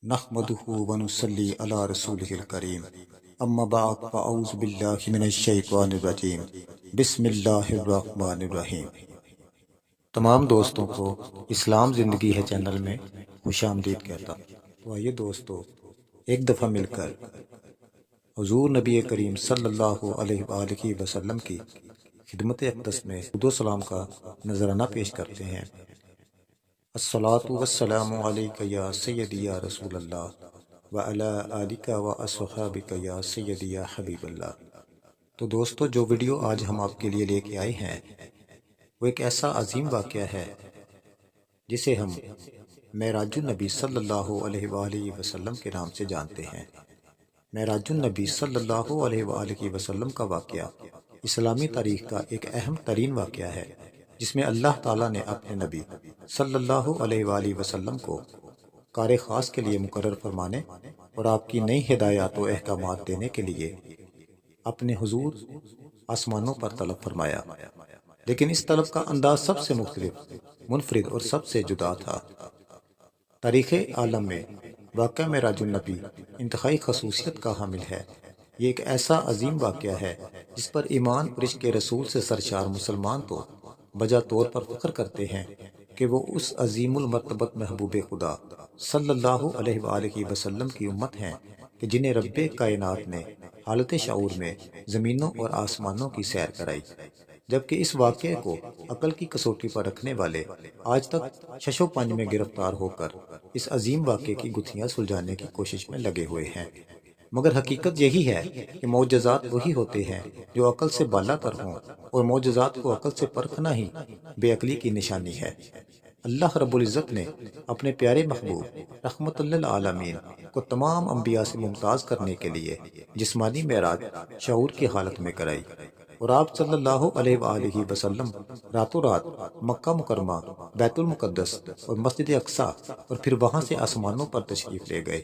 نحمده ونصلي على رسوله الكريم اما بعد فاعوذ باللہ من الشیطان الرجیم بسم اللہ الرحمن الرحیم۔ تمام دوستوں کو اسلام زندگی ہے چینل میں خوش آمدید کہتا ہوں۔ تو آئیے دوستو، ایک دفعہ مل کر حضور نبی کریم صلی اللہ علیہ وآلہ وسلم کی خدمت اقدس میں درود و سلام کا نذرانہ پیش کرتے ہیں۔ الصلاۃ والسلام علیک یا سیدی یا رسول اللہ وعلی آلک واصحابک یا سیدی یا حبیب اللہ۔ تو دوستو، جو ویڈیو آج ہم آپ کے لیے لے کے آئے ہیں وہ ایک ایسا عظیم واقعہ ہے جسے ہم معراج النبی صلی اللہ علیہ وآلہ وسلم کے نام سے جانتے ہیں۔ معراج النبی صلی اللہ علیہ وآلہ وسلم کا واقعہ اسلامی تاریخ کا ایک اہم ترین واقعہ ہے، جس میں اللہ تعالیٰ نے اپنے نبی صلی اللہ علیہ وآلہ وسلم کو کار خاص کے لیے مقرر فرمانے اور آپ کی نئی ہدایات و احکامات دینے کے لیے اپنے حضور آسمانوں پر طلب فرمایا، لیکن اس طلب کا انداز سب سے مختلف، منفرد اور سب سے جدا تھا۔ تاریخ عالم میں واقعہ معراج النبی انتہائی خصوصیت کا حامل ہے۔ یہ ایک ایسا عظیم واقعہ ہے جس پر ایمان اور عشق رسول سے سرشار مسلمان تو بجا طور پر فخر کرتے ہیں کہ وہ اس عظیم المرتبت محبوب خدا صلی اللہ علیہ وآلہ وسلم کی امت ہیں کہ جنہیں رب کائنات نے حالت شعور میں زمینوں اور آسمانوں کی سیر کرائی، جبکہ اس واقعے کو عقل کی کسوٹی پر رکھنے والے آج تک شش و پنج میں گرفتار ہو کر اس عظیم واقعے کی گتھیاں سلجھانے کی کوشش میں لگے ہوئے ہیں۔ مگر حقیقت یہی ہے کہ معجزات وہی ہوتے ہیں جو عقل سے بالا تر ہوں، اور معجزات کو عقل سے پرکھنا ہی بے عقلی کی نشانی ہے۔ اللہ رب العزت نے اپنے پیارے محبوب رحمت للعالمین کو تمام انبیاء سے ممتاز کرنے کے لیے جسمانی معراج شعور کی حالت میں کرائی، اور آپ صلی اللہ علیہ وآلہ وسلم راتوں رات مکہ مکرمہ، بیت المقدس اور مسجد اقصی اور پھر وہاں سے آسمانوں پر تشریف لے گئے،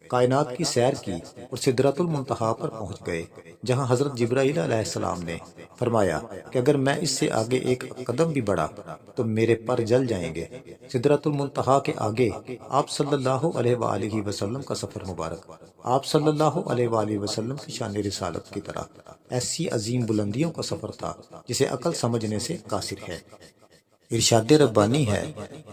کائنات کی سیر کی اور سدرۃ المنتہا پر پہنچ گئے، جہاں حضرت جبرائیل علیہ السلام نے فرمایا کہ اگر میں اس سے آگے ایک قدم بھی بڑھا تو میرے پر جل جائیں گے۔ سدرۃ المنتہا کے آگے آپ صلی اللہ علیہ وآلہ وسلم کا سفر مبارک آپ صلی اللہ علیہ وآلہ وسلم کی شان رسالت کی طرح ایسی عظیم بلندیوں کا سفر تھا جسے عقل سمجھنے سے قاصر ہے۔ ارشاد ربانی ہے،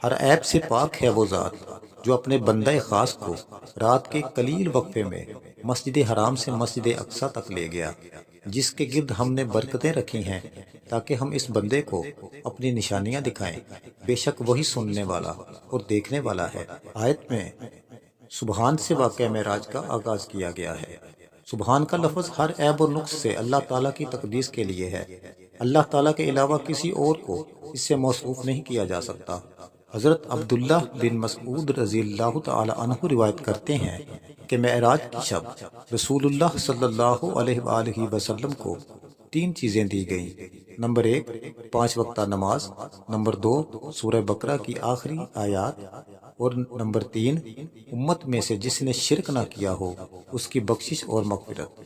ہر عیب سے پاک ہے وہ ذات جو اپنے بندہ خاص کو رات کے قلیل وقفے میں مسجد حرام سے مسجد اقصی تک لے گیا، جس کے گرد ہم نے برکتیں رکھی ہیں تاکہ ہم اس بندے کو اپنی نشانیاں دکھائیں۔ بے شک وہی سننے والا اور دیکھنے والا ہے۔ آیت میں سبحان سے واقعہ معراج کا آغاز کیا گیا ہے۔ سبحان کا لفظ ہر عیب اور نقص سے اللہ تعالیٰ کی تقدیس کے لیے ہے۔ اللہ تعالیٰ کے علاوہ کسی اور کو اس سے موصوف نہیں کیا جا سکتا۔ حضرت عبداللہ بن مسعود رضی اللہ تعالی عنہ روایت کرتے ہیں کہ معراج کی شب رسول اللہ صلی اللہ علیہ وآلہ وسلم کو 3 چیزیں دی گئیں۔ نمبر 1 5 وقتہ نماز، نمبر 2 سورہ بقرہ کی آخری آیات، اور نمبر 3 امت میں سے جس نے شرک نہ کیا ہو اس کی بخشش اور مغفرت۔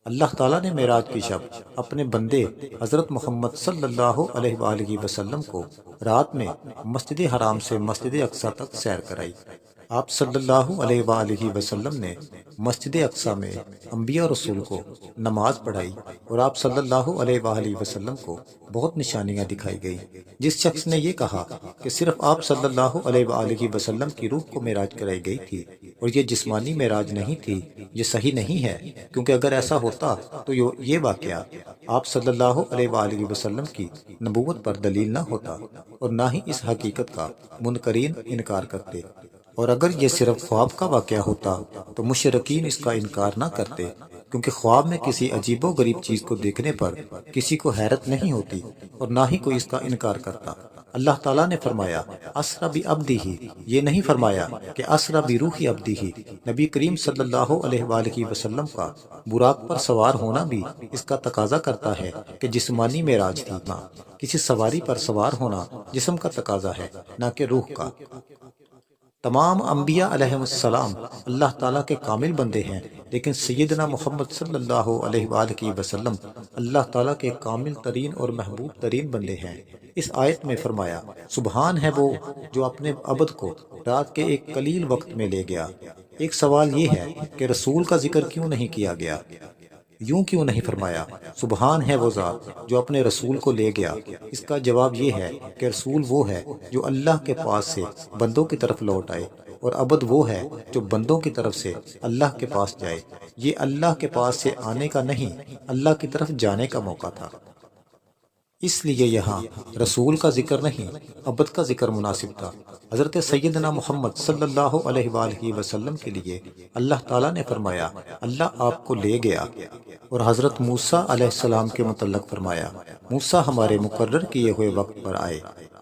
اللہ تعالیٰ نے معراج کی شب اپنے بندے حضرت محمد صلی اللہ علیہ وآلہ وسلم کو رات میں مسجد حرام سے مسجد اقصی تک سیر کرائی۔ آپ صلی اللہ علیہ وآلہ وسلم نے مسجد اقصی میں انبیاء رسول کو نماز پڑھائی، اور آپ صلی اللہ علیہ وآلہ وسلم کو بہت نشانیاں دکھائی گئیں۔ جس شخص نے یہ کہا کہ صرف آپ صلی اللہ علیہ وآلہ وسلم کی روح کو معراج کرائی گئی تھی اور یہ جسمانی معراج نہیں تھی، یہ صحیح نہیں ہے، کیونکہ اگر ایسا ہوتا تو یہ واقعہ آپ صلی اللہ علیہ وآلہ وسلم کی نبوت پر دلیل نہ ہوتا، اور نہ ہی اس حقیقت کا منکرین انکار کرتے، اور اگر یہ صرف خواب کا واقعہ ہوتا تو مشرکین اس کا انکار نہ کرتے، کیونکہ خواب میں کسی عجیب و غریب چیز کو دیکھنے پر کسی کو حیرت نہیں ہوتی اور نہ ہی کوئی اس کا انکار کرتا۔ اللہ تعالیٰ نے فرمایا اسری بعبدہ، یہ نہیں فرمایا کہ اسری بروح عبدہ۔ نبی کریم صلی اللہ علیہ وآلہ وسلم کا براق پر سوار ہونا بھی اس کا تقاضا کرتا ہے کہ جسمانی معراج تھی، نہ کسی سواری پر سوار ہونا جسم کا تقاضا ہے، نہ کہ روح کا۔ تمام انبیاء علیہ السلام اللہ تعالیٰ کے کامل بندے ہیں، لیکن سیدنا محمد صلی اللہ علیہ وآلہ وسلم اللہ تعالیٰ کے کامل ترین اور محبوب ترین بندے ہیں۔ اس آیت میں فرمایا، سبحان ہے وہ جو اپنے عبد کو رات کے ایک قلیل وقت میں لے گیا۔ ایک سوال یہ ہے کہ رسول کا ذکر کیوں نہیں کیا گیا؟ یوں کیوں نہیں فرمایا سبحان ہے وہ ذات جو اپنے رسول کو لے گیا؟ اس کا جواب یہ ہے کہ رسول وہ ہے جو اللہ کے پاس سے بندوں کی طرف لوٹ آئے، اور عبد وہ ہے جو بندوں کی طرف سے اللہ کے پاس جائے۔ یہ اللہ کے پاس سے آنے کا نہیں، اللہ کی طرف جانے کا موقع تھا۔ اس لیے یہاں رسول کا ذکر نہیں، عبد کا ذکر مناسب تھا۔ حضرت سیدنا محمد صلی اللہ علیہ وآلہ وسلم کے لیے اللہ تعالیٰ نے فرمایا اللہ آپ کو لے گیا، اور حضرت موسیٰ علیہ السلام کے متعلق فرمایا موسیٰ ہمارے مقرر کیے ہوئے وقت پر آئے۔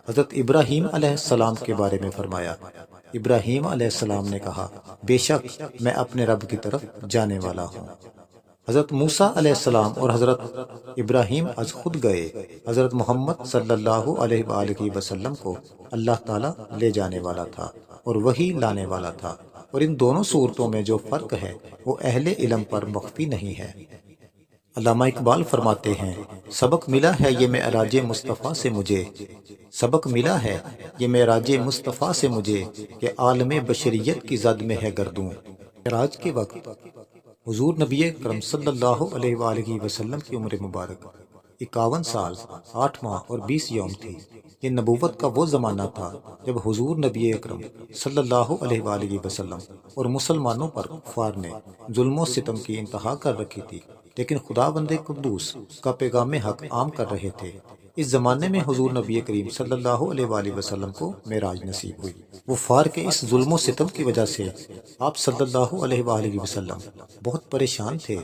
حضرت ابراہیم علیہ السلام کے بارے میں فرمایا ابراہیم علیہ السلام نے کہا بے شک میں اپنے رب کی طرف جانے والا ہوں۔ حضرت موسیٰ علیہ السلام اور حضرت ابراہیم از خود گئے، حضرت محمد صلی اللہ علیہ وآلہ وسلم کو اللہ تعالیٰ لے جانے والا تھا اور وہی لانے والا تھا، اور ان دونوں صورتوں میں جو فرق ہے وہ اہل علم پر مخفی نہیں ہے۔ علامہ اقبال فرماتے ہیں سبق ملا ہے یہ معراج مصطفیٰ سے مجھے، سبق ملا ہے یہ معراج مصطفیٰ سے مجھے کہ عالم بشریت کی زد میں ہے گردوں۔ معراج کے وقت حضور نبی اکرم صلی اللہ علیہ وآلہ وسلم کی عمر مبارک 51 سال 8 ماہ اور 20 یوم تھی۔ یہ نبوت کا وہ زمانہ تھا جب حضور نبی اکرم صلی اللہ علیہ وآلہ وسلم اور مسلمانوں پر کفار نے ظلم و ستم کی انتہا کر رکھی تھی، لیکن خدا بند قدوس کا پیغام حق عام کر رہے تھے۔ اس زمانے میں حضور نبی کریم صلی اللہ علیہ وآلہ وسلم کو معراج نصیب ہوئی۔ کفار کے اس ظلم و ستم کی وجہ سے آپ صلی اللہ علیہ وآلہ وسلم بہت پریشان تھے۔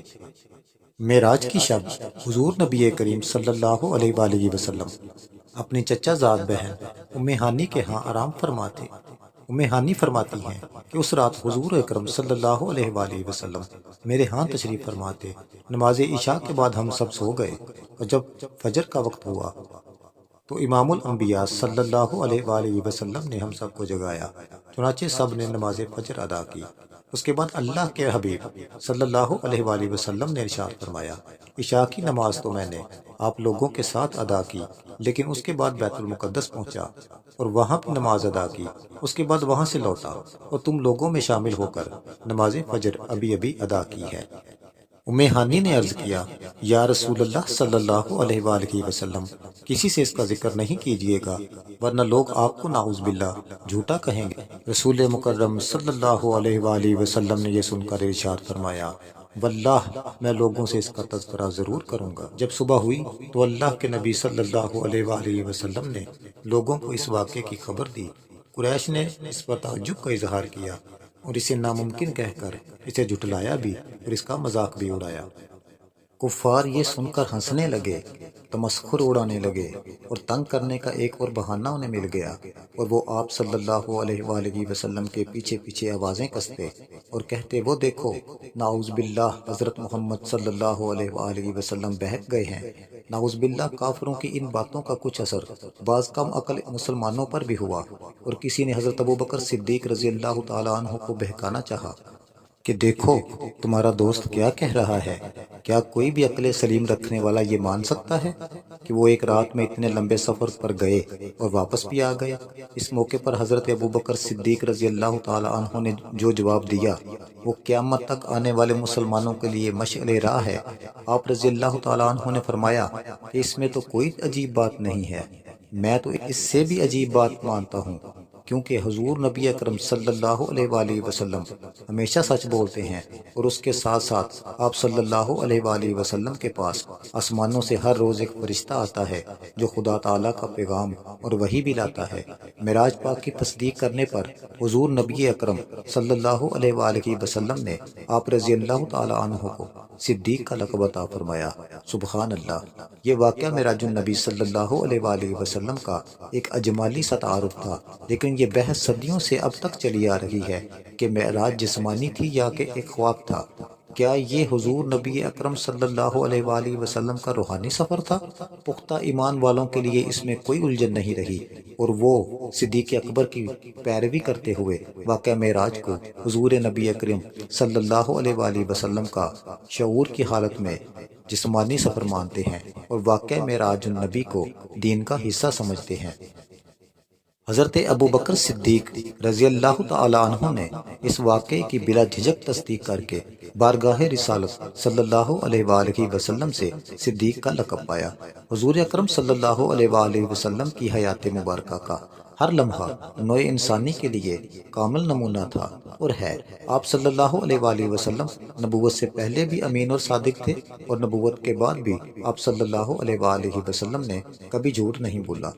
معراج کی شب حضور نبی کریم صلی اللہ علیہ وآلہ وسلم اپنی چچا زاد بہن ام ہانی کے ہاں آرام فرما تھے۔ ام ہانی فرماتی ہیں کہ اس رات حضور اکرم صلی اللہ علیہ وآلہ وسلم میرے ہاں تشریف فرما تھے۔ نماز عشاء کے بعد ہم سب سو گئے، اور جب فجر کا وقت ہوا تو امام الانبیاء صلی اللہ علیہ وآلہ وسلم نے ہم سب کو جگایا، چنانچہ سب نے نماز فجر ادا کی۔ اس کے بعد اللہ کے حبیب صلی اللہ علیہ وآلہ وسلم نے ارشاد فرمایا عشاء کی نماز تو میں نے آپ لوگوں کے ساتھ ادا کی، لیکن اس کے بعد بیت المقدس پہنچا اور وہاں بھی نماز ادا کی، اس کے بعد وہاں سے لوٹا اور تم لوگوں میں شامل ہو کر نماز فجر ابھی ادا کی ہے۔ ام ہانی نے عرض کیا یا رسول اللہ صلی اللہ علیہ وآلہ وسلم کسی سے اس کا ذکر نہیں کیجیے گا، ورنہ لوگ آپ کو نعوذ باللہ جھوٹا کہیں گے۔ رسول مکرم صلی اللہ علیہ وآلہ وسلم نے یہ سن کر ارشاد فرمایا واللہ میں لوگوں سے اس کا تذکرہ ضرور کروں گا۔ جب صبح ہوئی تو اللہ کے نبی صلی اللہ علیہ وآلہ وسلم نے لوگوں کو اس واقعے کی خبر دی۔ قریش نے اس پر تعجب کا اظہار کیا اور اسے ناممکن کہہ کر اسے جھٹلایا بھی اور اس کا مذاق بھی اڑایا۔ کفار یہ سن کر ہنسنے لگے، تمسخر اڑانے لگے، اور تنگ کرنے کا ایک اور بہانہ انہیں مل گیا، اور وہ آپ صلی اللہ علیہ وآلہ وسلم کے پیچھے پیچھے آوازیں کستے اور کہتے وہ دیکھو نعوذ باللہ حضرت محمد صلی اللہ علیہ وآلہ وسلم بہک گئے ہیں۔ نعوذ باللہ کافروں کی ان باتوں کا کچھ اثر بعض کم عقل مسلمانوں پر بھی ہوا، اور کسی نے حضرت ابوبکر صدیق رضی اللہ تعالیٰ عنہ کو بہکانا چاہا کہ دیکھو تمہارا دوست کیا کہہ رہا ہے۔ کیا کوئی بھی عقل سلیم رکھنے والا یہ مان سکتا ہے کہ وہ ایک رات میں اتنے لمبے سفر پر گئے اور واپس بھی آ گئے؟ اس موقع پر حضرت ابوبکر صدیق رضی اللہ تعالی عنہ نے جو جواب دیا وہ قیامت تک آنے والے مسلمانوں کے لیے مشعل راہ ہے۔ آپ رضی اللہ تعالی عنہ نے فرمایا کہ اس میں تو کوئی عجیب بات نہیں ہے، میں تو اس سے بھی عجیب بات مانتا ہوں، کیونکہ حضور نبی اکرم صلی اللہ علیہ وآلہ وسلم ہمیشہ سچ بولتے ہیں، اور اس کے ساتھ ساتھ آپ صلی اللہ علیہ وآلہ وسلم کے پاس آسمانوں سے ہر روز ایک فرشتہ آتا ہے جو خدا تعالیٰ کا پیغام اور وحی بھی لاتا ہے۔ معراج پاک کی تصدیق کرنے پر حضور نبی اکرم صلی اللہ علیہ وآلہ وسلم نے آپ رضی اللہ تعالی عنہ کو صدیق کا لقب عطا فرمایا۔ سبحان اللہ! یہ واقعہ معراج النبی صلی اللہ علیہ وآلہ وسلم کا ایک اجمالی سا تعارف تھا، لیکن یہ بحث صدیوں سے اب تک چلی آ رہی ہے کہ معراج جسمانی تھی یا کہ ایک خواب تھا۔ کیا یہ حضور نبی اکرم صلی اللہ علیہ وآلہ وسلم کا روحانی سفر تھا؟ پختہ ایمان والوں کے لیے اس میں کوئی الجھن نہیں رہی، اور وہ صدیق اکبر کی پیروی کرتے ہوئے واقعہ معراج کو حضور نبی اکرم صلی اللہ علیہ وآلہ وسلم کا شعور کی حالت میں جسمانی سفر مانتے ہیں اور واقعہ معراج النبی کو دین کا حصہ سمجھتے ہیں۔ حضرت ابو بکر صدیق رضی اللہ تعالی عنہ نے اس واقعے کی بلا جھجک تصدیق کر کے بارگاہ رسالت صلی اللہ علیہ وآلہ وسلم سے صدیق کا لقب پایا۔ حضور اکرم صلی اللہ علیہ وآلہ وسلم کی حیات مبارکہ کا ہر لمحہ نوع انسانی کے لیے کامل نمونہ تھا اور ہے۔ آپ صلی اللہ علیہ وآلہ وسلم نبوت سے پہلے بھی امین اور صادق تھے، اور نبوت کے بعد بھی آپ صلی اللہ علیہ وآلہ وسلم نے کبھی جھوٹ نہیں بولا۔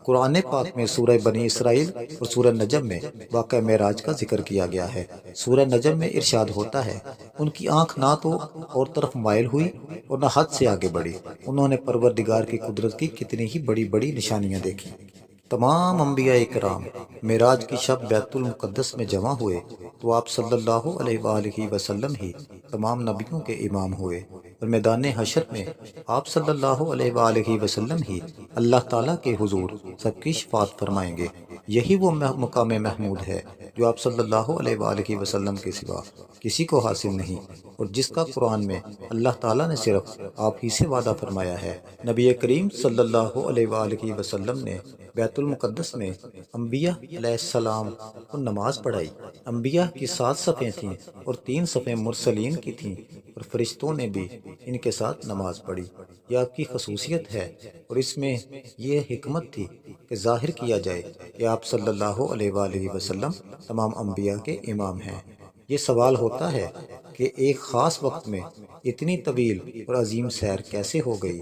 قرآن پاک میں سورہ بنی اسرائیل اور سورہ نجم میں واقعہ معراج کا ذکر کیا گیا ہے۔ سورہ نجم میں ارشاد ہوتا ہے، ان کی آنکھ نہ تو اور طرف مائل ہوئی اور نہ حد سے آگے بڑھی، انہوں نے پروردگار کی قدرت کی کتنی ہی بڑی بڑی نشانیاں دیکھی۔ تمام انبیاء کرام معراج کی شب بیت المقدس میں جمع ہوئے تو آپ صلی اللہ علیہ وآلہ وسلم ہی تمام نبیوں کے امام ہوئے، اور میدان حشر میں آپ صلی اللہ علیہ وآلہ وسلم ہی اللہ تعالیٰ کے حضور سب کی شفاعت فرمائیں گے۔ یہی وہ مقام محمود ہے جو آپ صلی اللہ علیہ وآلہ وسلم کے سوا کسی کو حاصل نہیں، اور جس کا قرآن میں اللہ تعالیٰ نے صرف آپ ہی سے وعدہ فرمایا ہے۔ نبی کریم صلی اللہ علیہ وآلہ وسلم نے بیت المقدس میں انبیاء علیہ السلام کو نماز پڑھائی۔ انبیاء کی 7 صفیں تھیں اور 3 صفیں مرسلین کی تھیں، اور فرشتوں نے بھی ان کے ساتھ نماز پڑھی۔ یہ آپ کی خصوصیت ہے، اور اس میں یہ حکمت تھی کہ ظاہر کیا جائے کہ آپ صلی اللہ علیہ وآلہ وسلم تمام انبیاء کے امام ہیں۔ یہ سوال ہوتا ہے کہ ایک خاص وقت میں اتنی طویل اور عظیم سیر کیسے ہو گئی؟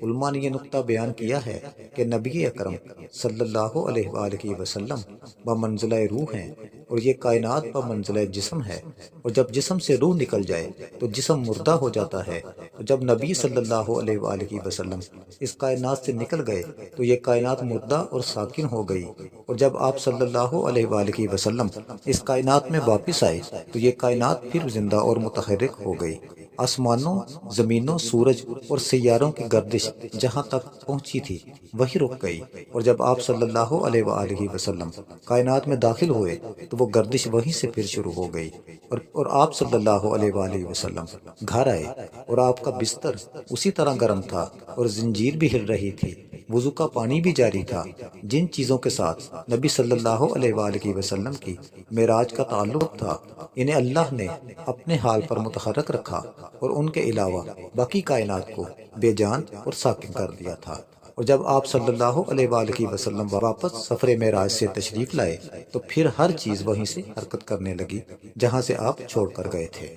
علماء نے یہ نقطہ بیان کیا ہے کہ نبی اکرم صلی اللہ علیہ وآلہ وسلم بمنزلہ روح ہیں، اور یہ کائنات بمنزلہ جسم ہے، اور جب جسم سے روح نکل جائے تو جسم مردہ ہو جاتا ہے، اور جب نبی صلی اللہ علیہ وآلہ وسلم اس کائنات سے نکل گئے تو یہ کائنات مردہ اور ساکن ہو گئی، اور جب آپ صلی اللہ علیہ وآلہ وسلم اس کائنات میں واپس آئے تو یہ کائنات پھر زندہ اور متحرک ہو گئی۔ آسمانوں، زمینوں، سورج اور سیاروں کی گردش جہاں تک پہنچی تھی وہی رک گئی، اور جب آپ صلی اللہ علیہ وآلہ وسلم کائنات میں داخل ہوئے تو وہ گردش وہیں سے پھر شروع ہو گئی، اور آپ صلی اللہ علیہ وآلہ وسلم گھر آئے، اور آپ کا بستر اسی طرح گرم تھا اور زنجیر بھی ہل رہی تھی، وضو کا پانی بھی جاری تھا۔ جن چیزوں کے ساتھ نبی صلی اللہ علیہ وآلہ وسلم کی معراج کا تعلق تھا، انہیں اللہ نے اپنے حال پر متحرک رکھا اور ان کے علاوہ باقی کائنات کو بے جان اور ساکن کر دیا تھا۔ اور جب آپ صلی اللہ علیہ وآلہ وسلم واپس سفر معراج سے تشریف لائے تو پھر ہر چیز وہیں سے حرکت کرنے لگی جہاں سے آپ چھوڑ کر گئے تھے۔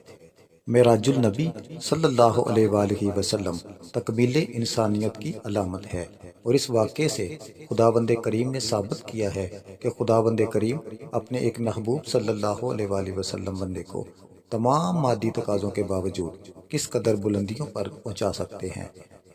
معراج النبی صلی اللہ علیہ وآلہ وسلم تکمیل انسانیت کی علامت ہے، اور اس واقعے سے خداوند کریم نے ثابت کیا ہے کہ خداوند کریم اپنے ایک محبوب صلی اللہ علیہ وآلہ وسلم بندے کو تمام مادی تقاضوں کے باوجود کس قدر بلندیوں پر پہنچا سکتے ہیں،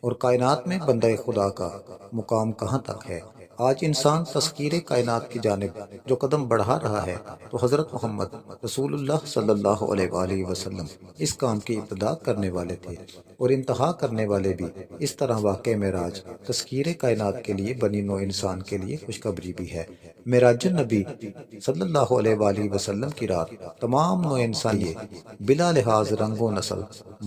اور کائنات میں بندہ خدا کا مقام کہاں تک ہے۔ آج انسان تسخیر کائنات کی جانب جو قدم بڑھا رہا ہے، تو حضرت محمد رسول اللہ صلی اللہ علیہ وآلہ وسلم اس کام کی ابتدا کرنے والے تھے، اور انتہا کرنے والے بھی۔ اس طرح واقع معراج تسخیر کائنات کے لیے بنی نوع انسان کے لیے خوشخبری بھی ہے۔ معراج النبی صلی اللہ علیہ وآلہ وسلم کی رات تمام نوع انسانی بلا لحاظ رنگ و نسل،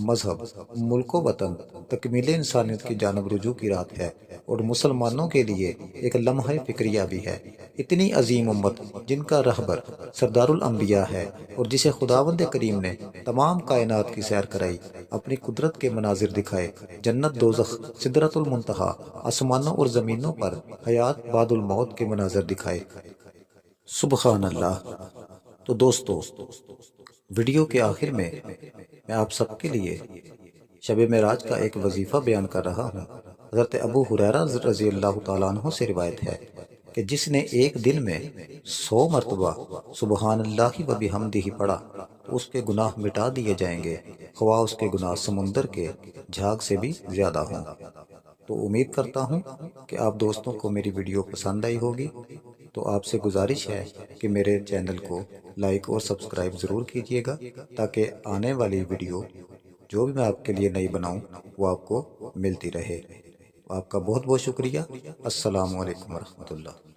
مذہب، ملک و وطن، تکمیل انسانیت کی جانب رجوع کی رات ہے، اور مسلمانوں کے لیے ایک لمحہ فکریہ بھی ہے۔ اتنی عظیم امت جن کا رہبر سردار الانبیاء ہے، اور جسے خداوند کریم نے تمام کائنات کی سیر کرائی، اپنی قدرت کے مناظر دکھائے، جنت، دوزخ، سدرۃ المنتہا، آسمانوں اور زمینوں پر حیات بعد الموت کے مناظر دکھائے۔ سبحان اللہ۔ تو دوستو، ویڈیو کے آخر میں آپ سب کے لیے شب معراج کا ایک وظیفہ بیان کر رہا ہوں۔ حضرت ابو ہریرہ رضی اللہ تعالیٰ عنہ سے روایت ہے کہ جس نے ایک دن میں 100 مرتبہ سبحان اللہ و بحمدہ پڑھا تو اس کے گناہ مٹا دیے جائیں گے، خواہ اس کے گناہ سمندر کے جھاگ سے بھی زیادہ ہوں۔ تو امید کرتا ہوں کہ آپ دوستوں کو میری ویڈیو پسند آئی ہوگی، تو آپ سے گزارش ہے کہ میرے چینل کو لائک اور سبسکرائب ضرور کیجیے گا تاکہ آنے والی ویڈیو جو بھی میں آپ کے لیے نئی بناؤں وہ آپ کو ملتی رہے۔ آپ کا بہت بہت شکریہ۔ السلام علیکم ورحمۃ اللہ۔